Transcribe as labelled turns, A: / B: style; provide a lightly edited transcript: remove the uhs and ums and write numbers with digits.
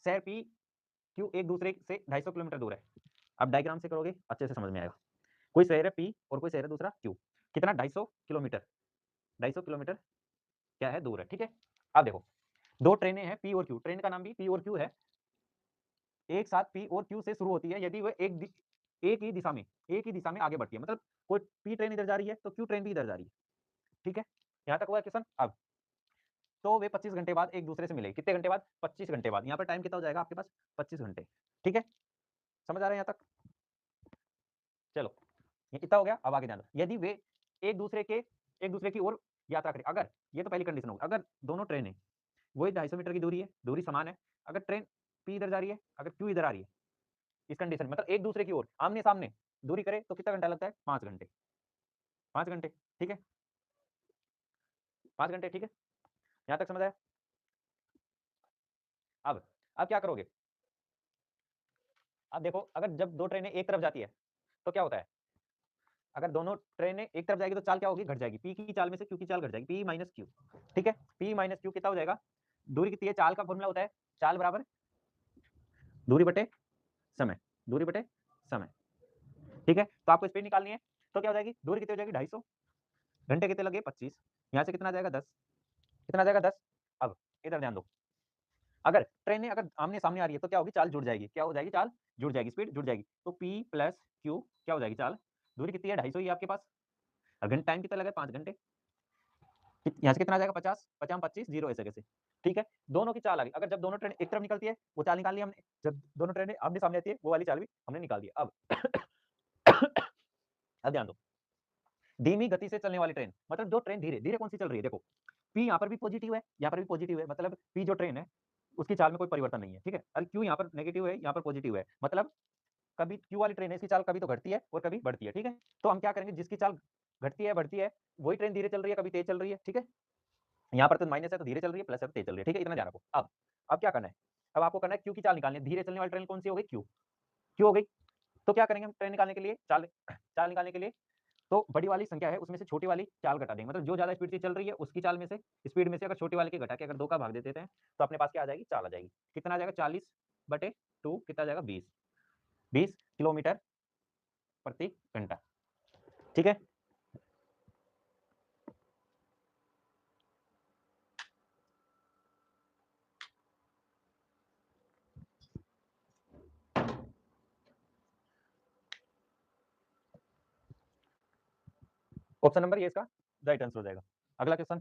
A: शहर P Q एक दूसरे से 250 किलोमीटर दूर है। अब डायग्राम से करोगे अच्छे से समझ में आएगा। कोई शहर है पी और कोई शहर है दूसरा क्यू, कितना 250 किलोमीटर, 250 किलोमीटर क्या है दूर है, ठीक है। अब देखो दो ट्रेनें हैं पी और क्यू, ट्रेन का नाम भी पी और क्यू है, एक साथ पी और क्यू से शुरू होती है यदि वह एक ही दिशा में आगे बढ़ती है, मतलब कोई पी ट्रेन इधर जा रही है तो क्यू ट्रेन भी इधर जा रही है, ठीक है। यहां तक हुआ क्वेश्चन। अब तो वे 25 घंटे बाद एक दूसरे से मिले, कितने घंटे बाद, 25 घंटे बाद। यहाँ पर टाइम कितना हो जाएगा आपके पास, 25 घंटे, ठीक है। समझ आ रहा है यहाँ तक, चलो ये कितना हो गया। अब आगे ध्यान दो, यदि वे एक दूसरे की ओर यात्रा करें, अगर, ये तो पहली कंडीशन होगी, अगर दोनों ट्रेनें वही 250 मीटर की दूरी है, दूरी समान है, अगर ट्रेन पी इधर जा रही है, अगर क्यू इधर आ रही है, इस कंडीशन में मतलब एक दूसरे की ओर आमने सामने दूरी करे तो कितना घंटा लगता है, 5 घंटे, 5 घंटे, ठीक है, 5 घंटे, ठीक है। यहां तक समझ आया। अब क्या करोगे, अब देखो अगर जब दो ट्रेनें एक तरफ जाती है तो क्या होता है, अगर दोनों ट्रेनें एक तरफ जाएगी तो चाल क्या होगी, घट जाएगी, पी की चाल में से क्यू की चाल घट जाएगी, पी माइनस क्यू, ठीक है। पी माइनस क्यू कितना हो जाएगा, दूरी कितनी है, चाल का फॉर्मूला होता है चाल बराबर दूरी बटे समय, दूरी बटे समय, ठीक है। तो आपको स्पीड निकालनी है तो क्या हो जाएगी, दूरी कितनी हो जाएगी 250, घंटे कितने लगे 25, यहाँ से कितना आ जाएगा 10, कितना आ जाएगा 10। अब इधर ध्यान दो, अगर ट्रेनें अगर आमने सामने आ रही है तो क्या होगी, चाल जुड़ जाएगी, क्या हो जाएगी, चाल जुड़ जाएगी, स्पीड जुड़ जाएगी, तो पी प्लस क्यू क्या हो जाएगी, चाल, दूरी कितनी है 250 ही है आपके पास, और घंटे टाइम कितना लगा 5 घंटे, यहाँ से कितना आ जाएगा 50, 50 25 जीरो ऐसे कैसे, ठीक है। दोनों की चाल आ गई, अगर जब दोनों ट्रेन एक तरफ निकलती है वो चाल निकाल ली हमने, जब दोनों ट्रेनें आमने सामने आती है वो वाली चाल भी हमने निकाल दी। अब अब ध्यान दो, धीमी गति से चलने वाली ट्रेन, मतलब जो ट्रेन धीरे धीरे कौन सी चल रही है, देखो पी यहाँ पर भी पॉजिटिव है, यहाँ पर भी पॉजिटिव है, मतलब पी जो ट्रेन है उसकी चाल में कोई परिवर्तन नहीं है, ठीक है। और क्यू यहाँ पर नेगेटिव है, यहाँ पर पॉजिटिव है, मतलब कभी क्यू वाली ट्रेन है इसकी चाल कभी तो घटती है और कभी बढ़ती है, ठीक है। तो हम क्या करेंगे, जिसकी चाल घटती है बढ़ती है वही ट्रेन धीरे चल रही है, कभी तेज चल रही है, ठीक है। यहाँ पर तो माइनस है तो धीरे चल रही है, प्लस है तो तेज चल रही है, ठीक है, इतना ध्यान रखो। अब क्या करना है, अब आपको करना है क्यू की चाल निकालनी है, धीरे चलने वाली ट्रेन कौन सी हो गई, क्यू, क्यू हो गई। तो क्या करेंगे हम ट्रेन निकालने के लिए, चाल चाल निकालने के लिए, तो बड़ी वाली संख्या है उसमें से छोटी वाली चाल घटा देंगे, मतलब जो ज्यादा स्पीड से चल रही है उसकी चाल में से, स्पीड में से अगर छोटी वाले के घटा के अगर 2 का भाग दे देते हैं तो अपने पास क्या आ जाएगी, चाल आ जाएगी, कितना आ जाएगा 40/2, कितना आ जाएगा 20 किलोमीटर प्रति घंटा, ठीक है। ऑप्शन नंबर ये इसका राइट आंसर हो जाएगा। अगला क्वेश्चन,